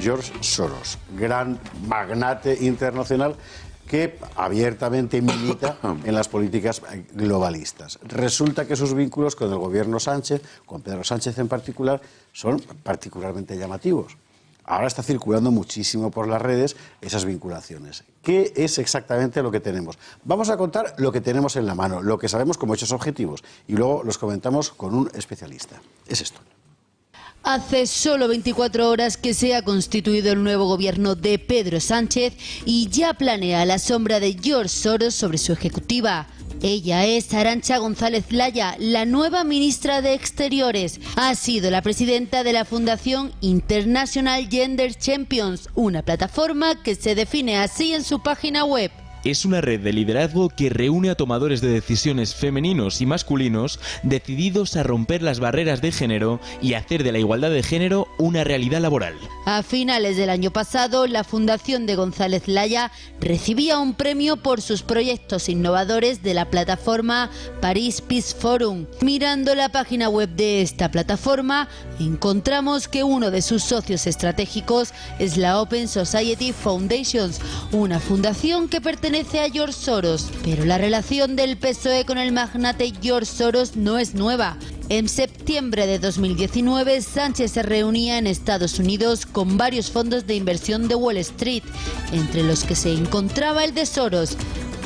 George Soros, gran magnate internacional que abiertamente milita en las políticas globalistas. Resulta que sus vínculos con el gobierno Sánchez, con Pedro Sánchez en particular, son particularmente llamativos. Ahora está circulando muchísimo por las redes esas vinculaciones. ¿Qué es exactamente lo que tenemos? Vamos a contar lo que tenemos en la mano, lo que sabemos como hechos objetivos, y luego los comentamos con un especialista. Es esto. Hace solo 24 horas que se ha constituido el nuevo gobierno de Pedro Sánchez y ya planea la sombra de George Soros sobre su ejecutiva. Ella es Arantxa González Laya, la nueva ministra de Exteriores. Ha sido la presidenta de la Fundación International Gender Champions, una plataforma que se define así en su página web. Es una red de liderazgo que reúne a tomadores de decisiones femeninos y masculinos decididos a romper las barreras de género y hacer de la igualdad de género una realidad laboral. A finales del año pasado, la Fundación de González Laya recibía un premio por sus proyectos innovadores de la plataforma Paris Peace Forum. Mirando la página web de esta plataforma, encontramos que uno de sus socios estratégicos es la Open Society Foundations, una fundación que pertenece a George Soros. Pero la relación del PSOE con el magnate George Soros no es nueva. En septiembre de 2019, Sánchez se reunía en Estados Unidos con varios fondos de inversión de Wall Street, entre los que se encontraba el de Soros.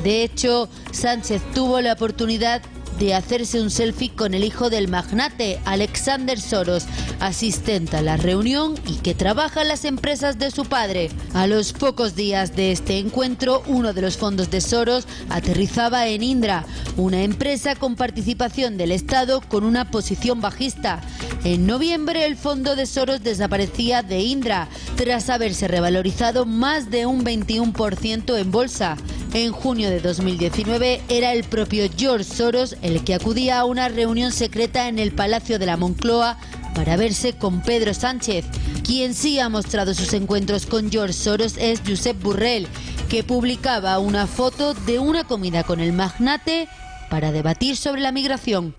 De hecho, Sánchez tuvo la oportunidad de hacerse un selfie con el hijo del magnate, Alexander Soros, asistente a la reunión y que trabaja en las empresas de su padre. A los pocos días de este encuentro, uno de los fondos de Soros aterrizaba en Indra, una empresa con participación del Estado con una posición bajista. En noviembre, el fondo de Soros desaparecía de Indra, tras haberse revalorizado más de un 21% en bolsa. En junio de 2019 era el propio George Soros el que acudía a una reunión secreta en el Palacio de la Moncloa para verse con Pedro Sánchez. Quien sí ha mostrado sus encuentros con George Soros es Josep Borrell, que publicaba una foto de una comida con el magnate para debatir sobre la migración.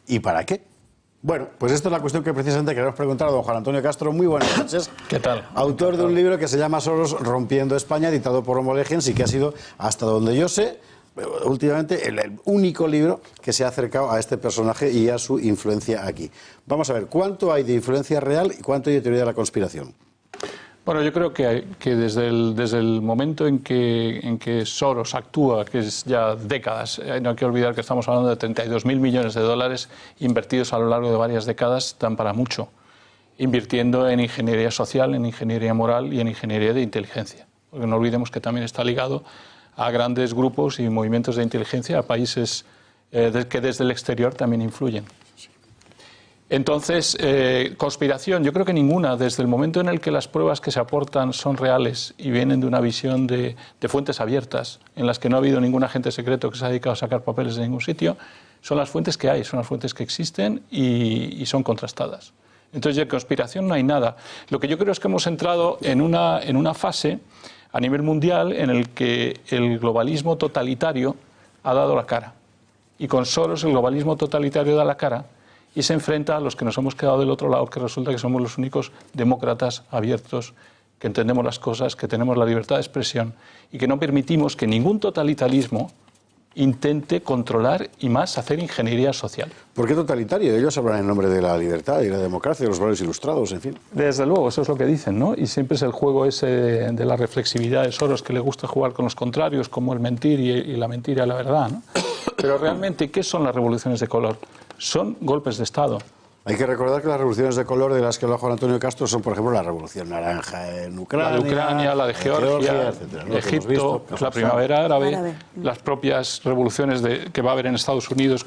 ¿Y para qué? Bueno, pues esta es la cuestión que precisamente queremos preguntar a don Juan Antonio Castro. Muy buenas noches. ¿Qué tal? Autor de un libro que se llama Soros rompiendo España, editado por Homo Legens, y que ha sido, hasta donde yo sé, últimamente el único libro que se ha acercado a este personaje y a su influencia aquí. Vamos a ver, ¿cuánto hay de influencia real y cuánto hay de teoría de la conspiración? Bueno, yo creo que desde el momento en que Soros actúa, que es ya décadas, no hay que olvidar que estamos hablando de 32.000 millones de dólares invertidos a lo largo de varias décadas, dan para mucho, invirtiendo en ingeniería social, en ingeniería moral y en ingeniería de inteligencia. Porque no olvidemos que también está ligado a grandes grupos y movimientos de inteligencia, a países que desde el exterior también influyen. Entonces, conspiración, yo creo que ninguna. Desde el momento en el que las pruebas que se aportan son reales y vienen de una visión de fuentes abiertas, en las que no ha habido ningún agente secreto que se ha dedicado a sacar papeles de ningún sitio, son las fuentes que hay, son las fuentes que existen y son contrastadas. Entonces, de conspiración no hay nada. Lo que yo creo es que hemos entrado en una fase a nivel mundial en el que el globalismo totalitario ha dado la cara. Y con Soros el globalismo totalitario da la cara y se enfrenta a los que nos hemos quedado del otro lado, que resulta que somos los únicos demócratas abiertos, que entendemos las cosas, que tenemos la libertad de expresión y que no permitimos que ningún totalitarismo intente controlar y más hacer ingeniería social. ¿Por qué totalitario? Ellos hablan en nombre de la libertad y la democracia, de los valores ilustrados, en fin. Desde luego, eso es lo que dicen, ¿no? Y siempre es el juego ese de la reflexividad de Soros, que le gusta jugar con los contrarios, como el mentir y la mentira y la verdad, ¿no? Pero realmente, ¿qué son las revoluciones de color? Son golpes de Estado. Hay que recordar que las revoluciones de color de las que habla Juan Antonio Castro son, por ejemplo, la Revolución Naranja en Ucrania, la de Ucrania, la de Georgia, etcétera, ¿no? Egipto, la primavera árabe, las propias revoluciones que va a haber en Estados Unidos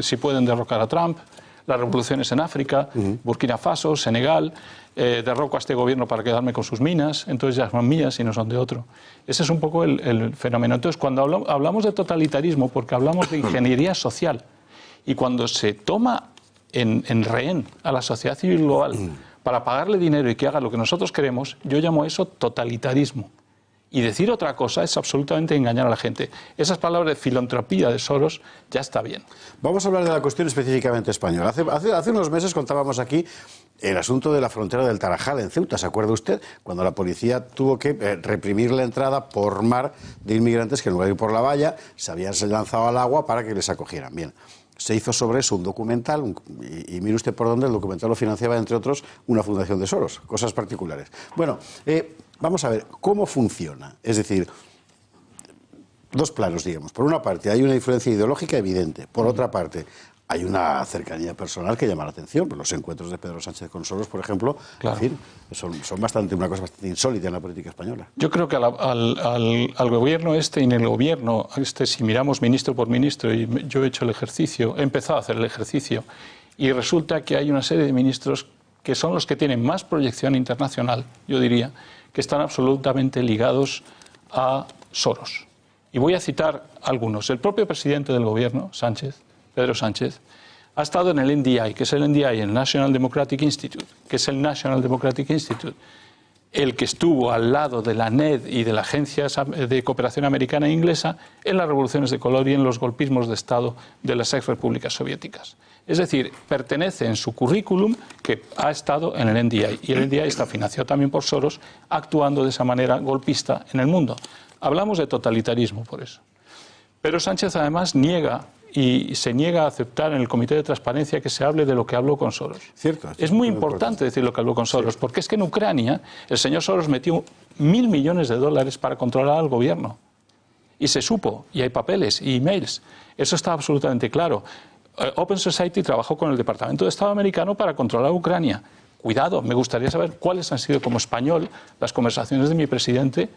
si pueden derrocar a Trump, las revoluciones en África, Burkina Faso, Senegal, derroco a este gobierno para quedarme con sus minas, entonces ya son mías y no son de otro. Ese es un poco el fenómeno. Entonces, cuando hablamos de totalitarismo, porque hablamos de ingeniería social, y cuando se toma en rehén a la sociedad civil global para pagarle dinero y que haga lo que nosotros queremos, yo llamo eso totalitarismo. Y decir otra cosa es absolutamente engañar a la gente. Esas palabras de filantropía de Soros ya está bien. Vamos a hablar de la cuestión específicamente española. Hace unos meses contábamos aquí el asunto de la frontera del Tarajal en Ceuta. ¿Se acuerda usted? Cuando la policía tuvo que reprimir la entrada por mar de inmigrantes que en lugar de ir por la valla se habían lanzado al agua para que les acogieran. Bien. Se hizo sobre eso un documental, y mire usted por dónde el documental lo financiaba, entre otros, una fundación de Soros, cosas particulares. Bueno, vamos a ver, ¿cómo funciona? Es decir, dos planos, digamos. Por una parte, hay una influencia ideológica evidente. Por otra parte, hay una cercanía personal que llama la atención. Los encuentros de Pedro Sánchez con Soros, por ejemplo, claro, en fin, son una cosa bastante insólita en la política española. Yo creo que al gobierno y en el gobierno si miramos ministro por ministro, y yo he hecho el ejercicio, he empezado a hacer el ejercicio, y resulta que hay una serie de ministros que son los que tienen más proyección internacional, yo diría, que están absolutamente ligados a Soros. Y voy a citar algunos. El propio presidente del gobierno, Sánchez, Pedro Sánchez, ha estado en el NDI, que es el NDI, el National Democratic Institute, que es el National Democratic Institute, el que estuvo al lado de la NED y de la Agencia de Cooperación Americana e Inglesa en las revoluciones de color y en los golpismos de Estado de las ex-repúblicas soviéticas. Es decir, pertenece en su currículum que ha estado en el NDI, y el NDI está financiado también por Soros, actuando de esa manera golpista en el mundo. Hablamos de totalitarismo por eso. Pero Sánchez además se niega a aceptar en el Comité de Transparencia que se hable de lo que habló con Soros. Cierto, es muy importante decir lo que habló con Soros, sí, porque es que en Ucrania el señor Soros metió 1.000 millones de dólares para controlar al gobierno. Y se supo, y hay papeles y emails. Eso está absolutamente claro. Open Society trabajó con el Departamento de Estado americano para controlar Ucrania. Cuidado, me gustaría saber cuáles han sido como español las conversaciones de mi presidente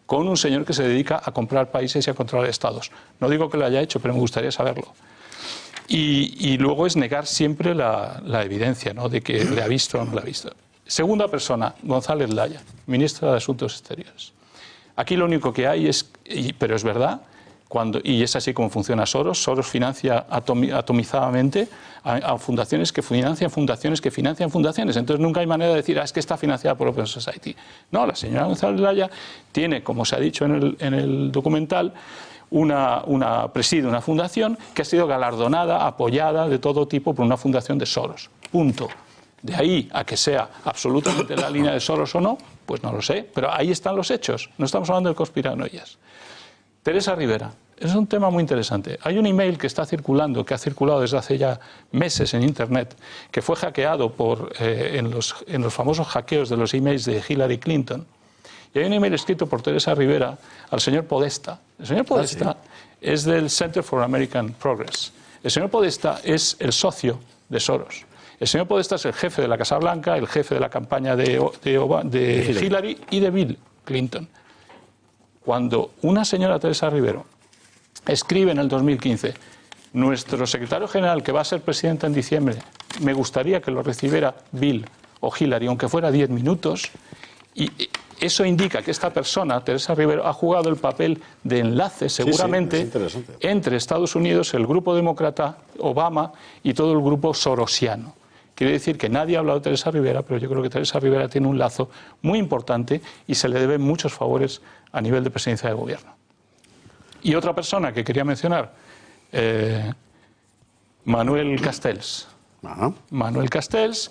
con un señor que se dedica a comprar países y a controlar estados. No digo que lo haya hecho, pero me gustaría saberlo. Y luego es negar siempre la evidencia, ¿no?, de que le ha visto o no le ha visto. Segunda persona, González Laya, ministra de Asuntos Exteriores. Aquí lo único que hay es, pero es verdad, y es así como funciona Soros. Soros financia atomizadamente a fundaciones que financian fundaciones que financian fundaciones. Entonces nunca hay manera de decir, es que está financiada por Open Society. No, la señora González Laya tiene, como se ha dicho en el documental, preside una fundación que ha sido galardonada, apoyada de todo tipo por una fundación de Soros. Punto. De ahí a que sea absolutamente la línea de Soros o no, pues no lo sé, pero ahí están los hechos. No estamos hablando de conspiranoias. Teresa Rivera, es un tema muy interesante. Hay un email que está circulando, que ha circulado desde hace ya meses en Internet, que fue hackeado en los famosos hackeos de los emails de Hillary Clinton. Y hay un email escrito por Teresa Rivera al señor Podesta. El señor Podesta es del Center for American Progress. El señor Podesta es el socio de Soros. El señor Podesta es el jefe de la Casa Blanca, el jefe de la campaña de Hillary y de Bill Clinton. Cuando una señora Teresa Rivera escribe en el 2015, nuestro secretario general, que va a ser presidente en diciembre, me gustaría que lo recibiera Bill o Hillary, aunque fuera 10 minutos, y eso indica que esta persona, Teresa Rivera, ha jugado el papel de enlace, seguramente, entre Estados Unidos, el grupo demócrata, Obama y todo el grupo sorosiano. Quiere decir que nadie ha hablado de Teresa Rivera, pero yo creo que Teresa Rivera tiene un lazo muy importante y se le deben muchos favores a nivel de presidencia del gobierno. Y otra persona que quería mencionar, Manuel Castells. Manuel Castells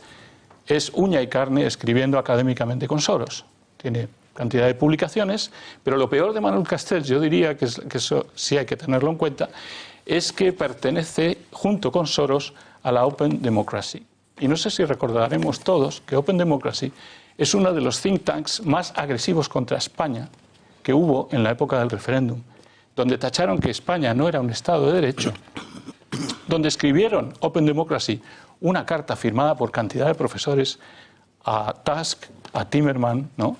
es uña y carne escribiendo académicamente con Soros. Tiene cantidad de publicaciones, pero lo peor de Manuel Castells, yo diría que eso sí hay que tenerlo en cuenta, es que pertenece, junto con Soros, a la Open Democracy. Y no sé si recordaremos todos que Open Democracy es uno de los think tanks más agresivos contra España que hubo en la época del referéndum, donde tacharon que España no era un Estado de Derecho, donde escribieron Open Democracy una carta firmada por cantidad de profesores a Tusk, a Timmerman, ¿no?,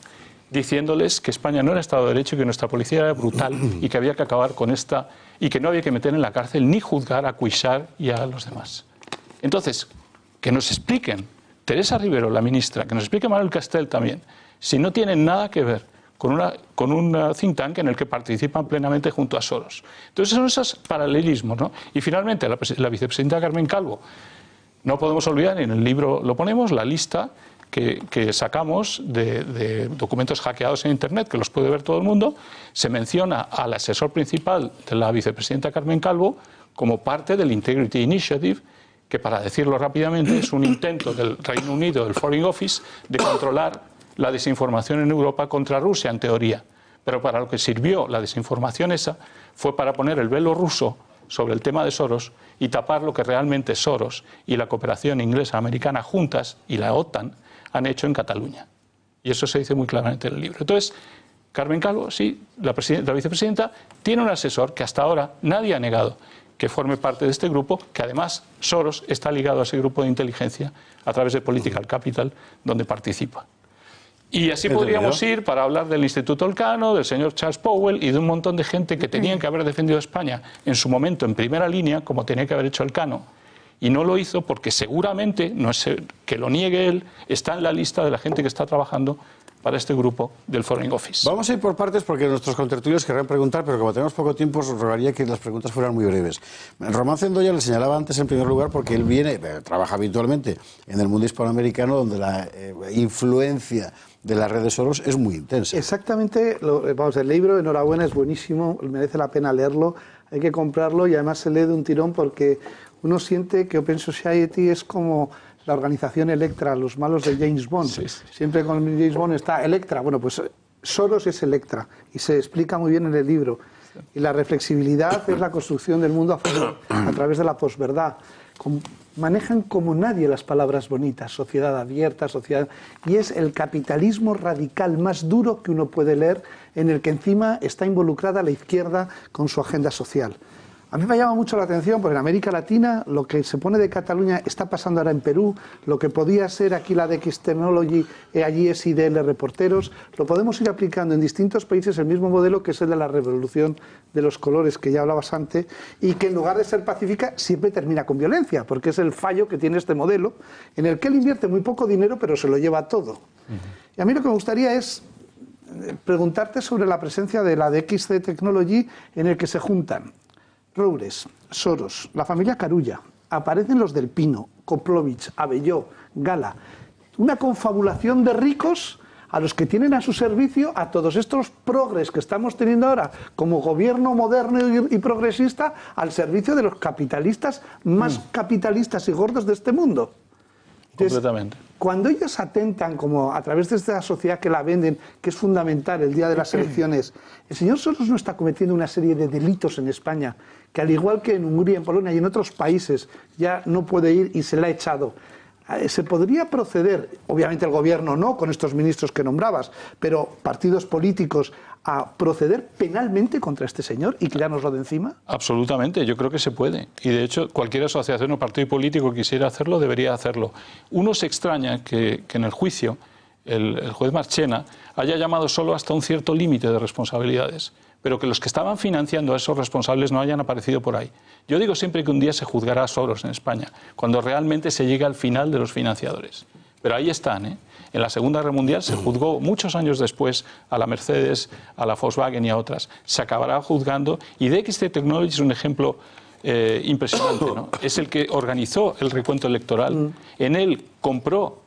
diciéndoles que España no era Estado de Derecho y que nuestra policía era brutal y que había que acabar con esta y que no había que meter en la cárcel ni juzgar a Cuixart y a los demás. Entonces, que nos expliquen, Teresa Rivera, la ministra, que nos explique Manuel Castells también, si no tienen nada que ver con un think tank en el que participan plenamente junto a Soros. Entonces son esos paralelismos, ¿no? Y finalmente la vicepresidenta Carmen Calvo. No podemos olvidar, en el libro lo ponemos, la lista que sacamos de documentos hackeados en Internet, que los puede ver todo el mundo, se menciona al asesor principal de la vicepresidenta Carmen Calvo como parte del Integrity Initiative, que, para decirlo rápidamente, es un intento del Reino Unido, del Foreign Office, de controlar la desinformación en Europa contra Rusia, en teoría. Pero para lo que sirvió la desinformación esa fue para poner el velo ruso sobre el tema de Soros y tapar lo que realmente Soros y la cooperación inglesa-americana juntas y la OTAN han hecho en Cataluña. Y eso se dice muy claramente en el libro. Entonces, Carmen Calvo, sí, la vicepresidenta, tiene un asesor que hasta ahora nadie ha negado que forme parte de este grupo, que además Soros está ligado a ese grupo de inteligencia a través de Political Capital, donde participa. Y así podríamos ir para hablar del Instituto Elcano, del señor Charles Powell y de un montón de gente que tenían que haber defendido a España en su momento en primera línea, como tenía que haber hecho Elcano, y no lo hizo porque seguramente, no es que lo niegue él, está en la lista de la gente que está trabajando para este grupo del Foreign Office. Vamos a ir por partes porque nuestros contertulios querrán preguntar, pero como tenemos poco tiempo, os rogaría que las preguntas fueran muy breves. Román Cendoya le señalaba antes, en primer lugar, porque él trabaja habitualmente en el mundo hispanoamericano, donde la influencia de las redes Soros es muy intensa. Exactamente, el libro, enhorabuena, es buenísimo, merece la pena leerlo, hay que comprarlo y además se lee de un tirón porque uno siente que Open Society es como la organización Electra, los malos de James Bond. Sí. Siempre con James Bond está Electra. Bueno, pues Soros es Electra y se explica muy bien en el libro. Y la reflexibilidad es la construcción del mundo a través de la posverdad. Manejan como nadie las palabras bonitas, sociedad abierta, sociedad... Y es el capitalismo radical más duro que uno puede leer, en el que encima está involucrada la izquierda con su agenda social. A mí me llama mucho la atención porque en América Latina lo que se pone de Cataluña está pasando ahora en Perú, lo que podía ser aquí la DX Technology, allí es IDL Reporteros, lo podemos ir aplicando en distintos países el mismo modelo que es el de la revolución de los colores que ya hablabas antes y que en lugar de ser pacífica siempre termina con violencia porque es el fallo que tiene este modelo en el que él invierte muy poco dinero pero se lo lleva todo. Y a mí lo que me gustaría es preguntarte sobre la presencia de la DX Technology en el que se juntan Roures, Soros, la familia Carulla, aparecen los del Pino, Koplovich, Abelló, Gala. Una confabulación de ricos a los que tienen a su servicio a todos estos progres que estamos teniendo ahora como gobierno moderno y progresista al servicio de los capitalistas más capitalistas y gordos de este mundo. Entonces, completamente. Cuando ellos atentan, como a través de esta sociedad que la venden, que es fundamental el día de las elecciones, el señor Soros no está cometiendo una serie de delitos en España, que al igual que en Hungría, en Polonia y en otros países, ya no puede ir y se le ha echado. ¿Se podría proceder, obviamente el gobierno no, con estos ministros que nombrabas, pero partidos políticos, a proceder penalmente contra este señor y quitárnoslo de encima? Absolutamente, yo creo que se puede. Y de hecho, cualquier asociación o partido político que quisiera hacerlo, debería hacerlo. Uno se extraña que en el juicio el juez Marchena haya llamado solo hasta un cierto límite de responsabilidades, pero que los que estaban financiando a esos responsables no hayan aparecido por ahí. Yo digo siempre que un día se juzgará a Soros en España, cuando realmente se llegue al final de los financiadores. Pero ahí están, ¿eh? En la Segunda Guerra Mundial se juzgó muchos años después a la Mercedes, a la Volkswagen y a otras. Se acabará juzgando y DXT Technology es un ejemplo impresionante, ¿no? Es el que organizó el recuento electoral. En él compró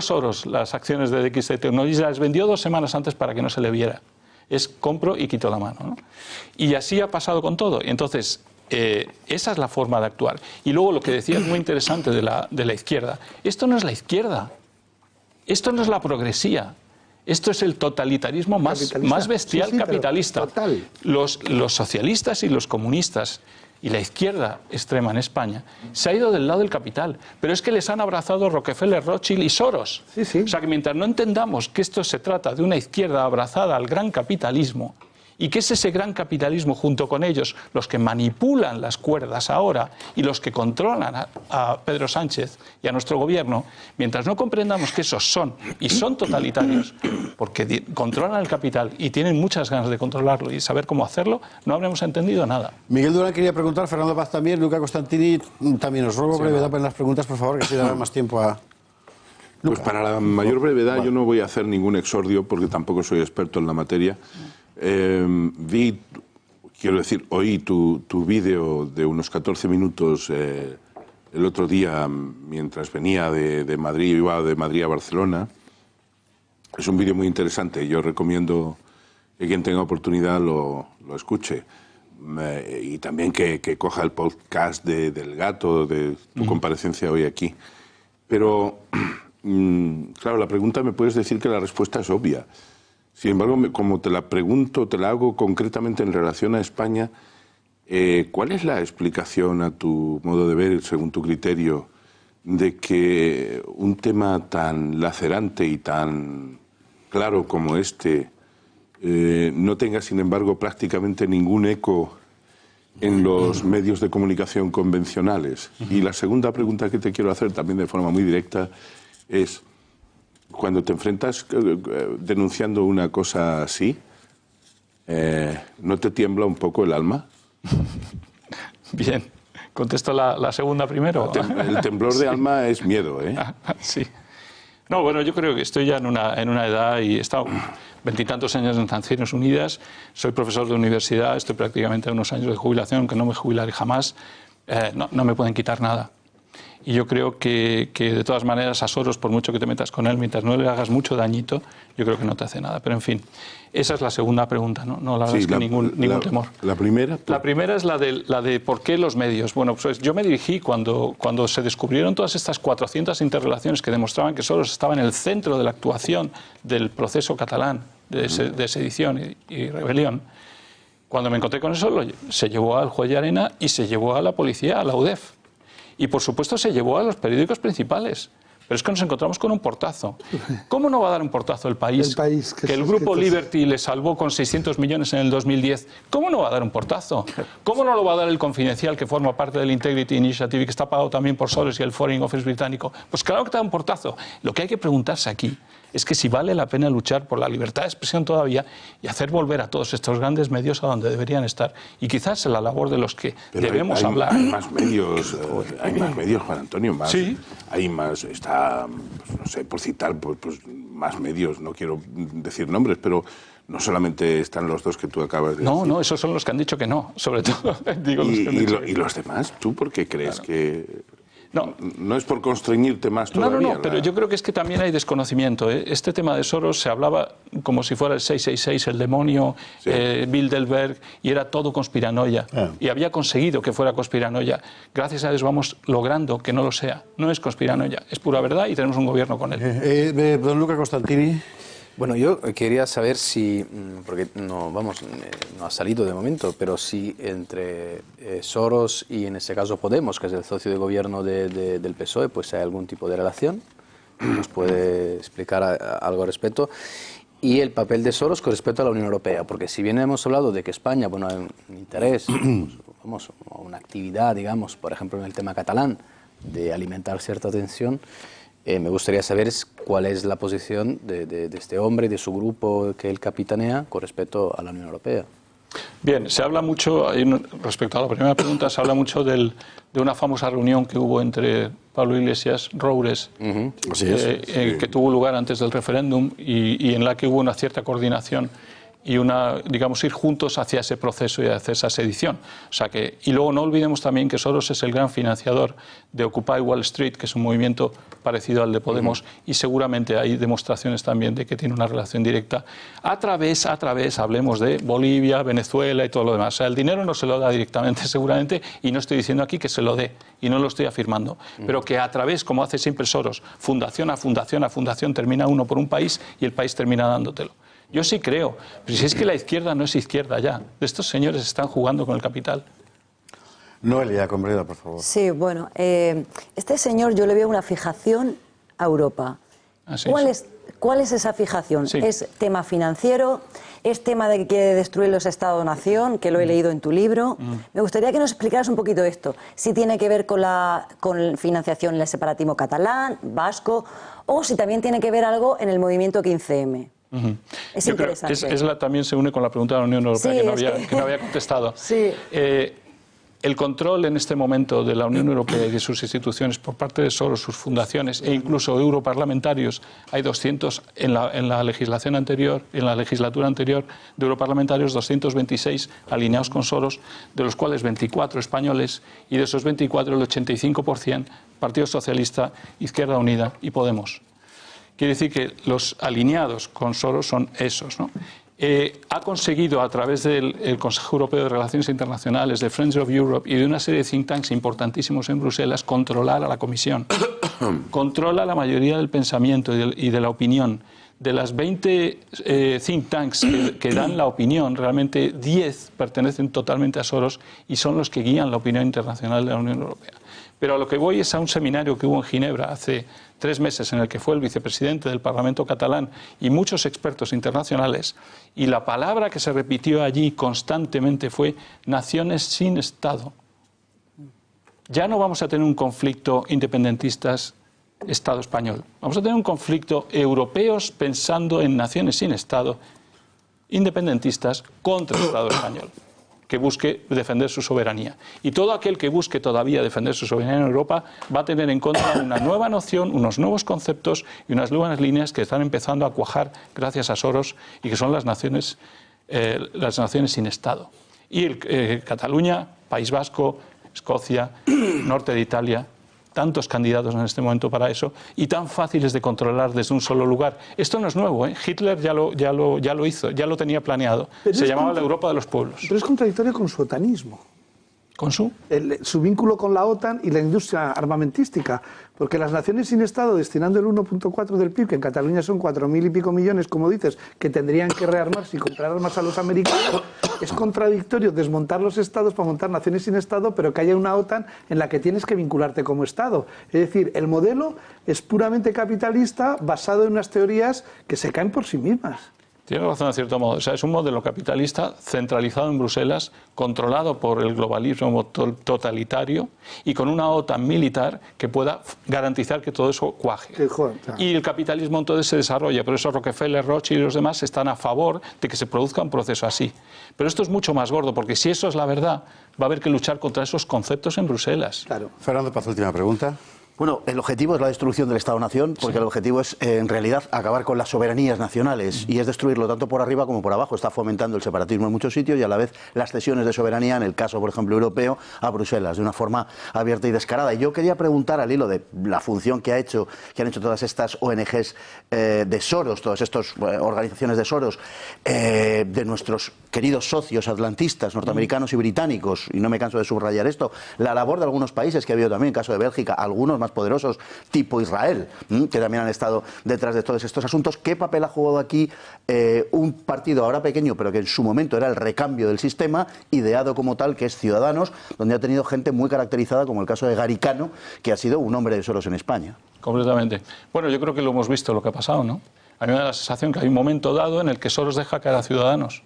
Soros las acciones de DXT Technology y las vendió 2 semanas antes para que no se le viera. Es compro y quito la mano, ¿no? Y así ha pasado con todo. Entonces, esa es la forma de actuar. Y luego lo que decía es muy interesante de la izquierda. Esto no es la izquierda. Esto no es la progresía. Esto es el totalitarismo más bestial, sí, capitalista. Total. Los socialistas y los comunistas y la izquierda extrema en España se ha ido del lado del capital. Pero es que les han abrazado Rockefeller, Rothschild y Soros. Sí, sí. O sea que mientras no entendamos que esto se trata de una izquierda abrazada al gran capitalismo y que es ese gran capitalismo junto con ellos los que manipulan las cuerdas ahora y los que controlan a Pedro Sánchez y a nuestro gobierno, mientras no comprendamos que esos son y son totalitarios porque controlan el capital y tienen muchas ganas de controlarlo y saber cómo hacerlo, no habremos entendido nada. Miguel Durán quería preguntar, Fernando Paz también, Luca Costantini también. Os ruego brevedad en las preguntas, por favor, que así dará más tiempo a... Pues para la mayor brevedad yo no voy a hacer ningún exordio porque tampoco soy experto en la materia. Oí tu vídeo de unos 14 minutos el otro día mientras venía de Madrid, iba de Madrid a Barcelona. Es un vídeo muy interesante, yo recomiendo que quien tenga oportunidad lo escuche. Y también que coja el podcast del Gato, de tu comparecencia hoy aquí. Pero, claro, la pregunta me puedes decir que la respuesta es obvia. Sin embargo, como te la pregunto, te la hago concretamente en relación a España, ¿cuál es la explicación, a tu modo de ver, según tu criterio, de que un tema tan lacerante y tan claro como este no tenga, sin embargo, prácticamente ningún eco en los medios de comunicación convencionales? Y la segunda pregunta que te quiero hacer, también de forma muy directa, es, cuando te enfrentas denunciando una cosa así, ¿no te tiembla un poco el alma? Bien, contesto la segunda primero. El temblor de alma es miedo, ¿eh? Sí. No, bueno, yo creo que estoy ya en una edad y he estado 20 y tantos años en Naciones Unidas, soy profesor de universidad, estoy prácticamente a unos años de jubilación, aunque no me jubilaré jamás, no me pueden quitar nada. Y yo creo que de todas maneras a Soros, por mucho que te metas con él, mientras no le hagas mucho dañito, yo creo que no te hace nada. Pero en fin, esa es la segunda pregunta, ¿no? No la verdad es que ningún temor. ¿La primera? La primera es la de por qué los medios. Bueno, pues yo me dirigí cuando se descubrieron todas estas 400 interrelaciones que demostraban que Soros estaba en el centro de la actuación del proceso catalán de sedición y rebelión. Cuando me encontré con eso, se llevó al juez Llarena y se llevó a la policía, a la UDEF. Y, por supuesto, se llevó a los periódicos principales. Pero es que nos encontramos con un portazo. ¿Cómo no va a dar un portazo el país que el grupo Liberty le salvó con 600 millones en el 2010? ¿Cómo no va a dar un portazo? ¿Cómo no lo va a dar el Confidencial, que forma parte del Integrity Initiative y que está pagado también por Soros y el Foreign Office británico? Pues claro que te da un portazo. Lo que hay que preguntarse aquí es que si vale la pena luchar por la libertad de expresión todavía y hacer volver a todos estos grandes medios a donde deberían estar. Y quizás en la labor de los que debemos hablar. Hay más medios, Juan Antonio, más. ¿Sí? Hay más, está, pues, no sé, por citar, pues más medios, no quiero decir nombres, pero no solamente están los dos que tú acabas de decir. No, esos son los que han dicho que no, sobre todo. Digo, ¿Y los demás? ¿Tú por qué crees que...? No es por constreñirte más todavía. No, pero yo creo que es que también hay desconocimiento. Este tema de Soros se hablaba como si fuera el 666, el demonio, sí. Bilderberg, y era todo conspiranoia. Y había conseguido que fuera conspiranoia. Gracias a Dios vamos logrando que no lo sea. No es conspiranoia, es pura verdad y tenemos un gobierno con él. Don Luca Costantini. Bueno, yo quería saber si, porque no ha salido de momento, pero si entre Soros y en este caso Podemos, que es el socio de gobierno del PSOE, pues hay algún tipo de relación. ¿Nos puede explicar algo al respecto? Y el papel de Soros con respecto a la Unión Europea, porque si bien hemos hablado de que España, bueno, hay un interés, pues, una actividad, digamos, por ejemplo en el tema catalán, de alimentar cierta tensión, me gustaría saber cuál es la posición de este hombre, de su grupo que él capitanea, con respecto a la Unión Europea. Bien, se habla mucho, respecto a la primera pregunta, se habla mucho de una famosa reunión que hubo entre Pablo Iglesias, Roures, que tuvo lugar antes del referéndum y en la que hubo una cierta coordinación y digamos, ir juntos hacia ese proceso y hacia esa sedición. O sea que, y luego no olvidemos también que Soros es el gran financiador de Occupy Wall Street, que es un movimiento parecido al de Podemos, y seguramente hay demostraciones también de que tiene una relación directa. A través, hablemos de Bolivia, Venezuela y todo lo demás. O sea, el dinero no se lo da directamente, seguramente, y no estoy diciendo aquí que se lo dé, y no lo estoy afirmando, pero que a través, como hace siempre Soros, fundación a fundación, termina uno por un país y el país termina dándotelo. Yo sí creo, pero si es que la izquierda no es izquierda ya, estos señores están jugando con el capital. Noelia Combreda, por favor. Sí, bueno, este señor yo le veo una fijación a Europa. Sí, ¿Cuál es esa fijación? Sí. ¿Es tema financiero? ¿Es tema de que quiere destruir los Estado-Nación, que lo he leído en tu libro? Me gustaría que nos explicaras un poquito esto. Si tiene que ver con financiación en el separatismo catalán, vasco, o si también tiene que ver algo en el movimiento 15M. Es interesante. También se une con la pregunta de la Unión Europea, que no había contestado. Sí. El control en este momento de la Unión Europea y de sus instituciones por parte de Soros, sus fundaciones e incluso europarlamentarios, hay 200 en la legislación anterior, en la legislatura anterior de europarlamentarios, 226 alineados con Soros, de los cuales 24 españoles, y de esos 24 el 85% Partido Socialista, Izquierda Unida y Podemos. Quiere decir que los alineados con Soros son esos, ¿no? Ha conseguido a través del Consejo Europeo de Relaciones Internacionales, de Friends of Europe y de una serie de think tanks importantísimos en Bruselas controlar a la Comisión. Controla la mayoría del pensamiento y de la opinión. De las 20 think tanks que dan la opinión, realmente 10 pertenecen totalmente a Soros y son los que guían la opinión internacional de la Unión Europea. Pero a lo que voy es a un seminario que hubo en Ginebra hace 3 meses en el que fue el vicepresidente del Parlamento catalán y muchos expertos internacionales, y la palabra que se repitió allí constantemente fue naciones sin Estado. Ya no vamos a tener un conflicto independentistas Estado español. Vamos a tener un conflicto europeos pensando en naciones sin Estado, independentistas contra el Estado español, que busque defender su soberanía. Y todo aquel que busque todavía defender su soberanía en Europa va a tener en contra una nueva noción, unos nuevos conceptos y unas nuevas líneas que están empezando a cuajar gracias a Soros y que son las naciones sin Estado. Y Cataluña, País Vasco, Escocia, norte de Italia, tantos candidatos en este momento para eso y tan fáciles de controlar desde un solo lugar. Esto no es nuevo, ¿eh? Hitler ya lo hizo, ya lo tenía planeado. Se llamaba la Europa de los pueblos. Pero es contradictorio con su otanismo. ¿Con su vínculo con la OTAN y la industria armamentística, porque las naciones sin Estado, destinando el 1,4 del PIB, que en Cataluña son 4.000 y pico millones, como dices, que tendrían que rearmarse y comprar armas a los americanos, es contradictorio desmontar los Estados para montar naciones sin Estado, pero que haya una OTAN en la que tienes que vincularte como Estado. Es decir, el modelo es puramente capitalista, basado en unas teorías que se caen por sí mismas. Tiene razón, en cierto modo. O sea, es un modelo capitalista centralizado en Bruselas, controlado por el globalismo totalitario y con una OTAN militar que pueda garantizar que todo eso cuaje. Y el capitalismo entonces se desarrolla. Por eso Rockefeller, Rothschild y los demás están a favor de que se produzca un proceso así. Pero esto es mucho más gordo, porque si eso es la verdad, va a haber que luchar contra esos conceptos en Bruselas. Claro. Fernando Paz, última pregunta. Bueno, el objetivo es la destrucción del Estado-Nación, porque el objetivo es, en realidad, acabar con las soberanías nacionales, y es destruirlo tanto por arriba como por abajo. Está fomentando el separatismo en muchos sitios y, a la vez, las cesiones de soberanía, en el caso, por ejemplo, europeo, a Bruselas, de una forma abierta y descarada. Y yo quería preguntar, al hilo de la función que han hecho todas estas ONGs de Soros, todas estas organizaciones de Soros, de nuestros queridos socios atlantistas, norteamericanos y británicos, y no me canso de subrayar esto, la labor de algunos países que ha habido también, en el caso de Bélgica, algunos más poderosos, tipo Israel, que también han estado detrás de todos estos asuntos. ¿Qué papel ha jugado aquí un partido ahora pequeño, pero que en su momento era el recambio del sistema, ideado como tal, que es Ciudadanos, donde ha tenido gente muy caracterizada, como el caso de Garicano, que ha sido un hombre de Soros en España? Completamente. Bueno, yo creo que lo hemos visto lo que ha pasado, ¿no? A mí me da la sensación que hay un momento dado en el que Soros deja caer a Ciudadanos.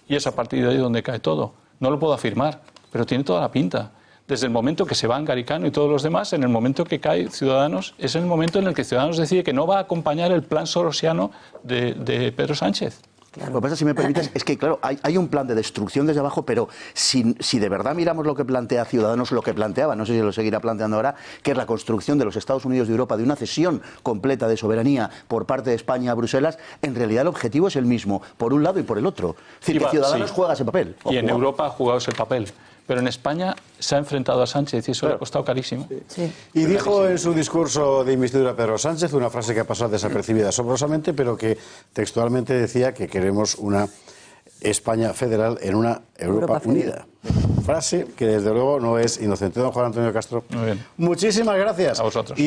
Y es a partir de ahí donde cae todo. No lo puedo afirmar, pero tiene toda la pinta. Desde el momento que se van Garicano y todos los demás, en el momento que cae Ciudadanos, es el momento en el que Ciudadanos decide que no va a acompañar el plan sorosiano de Pedro Sánchez. Claro. Lo que pasa, si me permites, es que, claro, hay un plan de destrucción desde abajo, pero si de verdad miramos lo que plantea Ciudadanos, lo que planteaba, no sé si lo seguirá planteando ahora, que es la construcción de los Estados Unidos de Europa, de una cesión completa de soberanía por parte de España a Bruselas, en realidad el objetivo es el mismo, por un lado y por el otro. Es decir, que Ciudadanos juega ese papel. Y en Europa ha jugado ese papel. Pero en España se ha enfrentado a Sánchez y eso le ha costado carísimo. Sí. Y dijo en su discurso de investidura Pedro Sánchez una frase que ha pasado desapercibida asombrosamente, pero que textualmente decía que queremos una España federal en una Europa unida. Frase que desde luego no es inocente. Don Juan Antonio Castro, muy bien. Muchísimas gracias. A vosotros.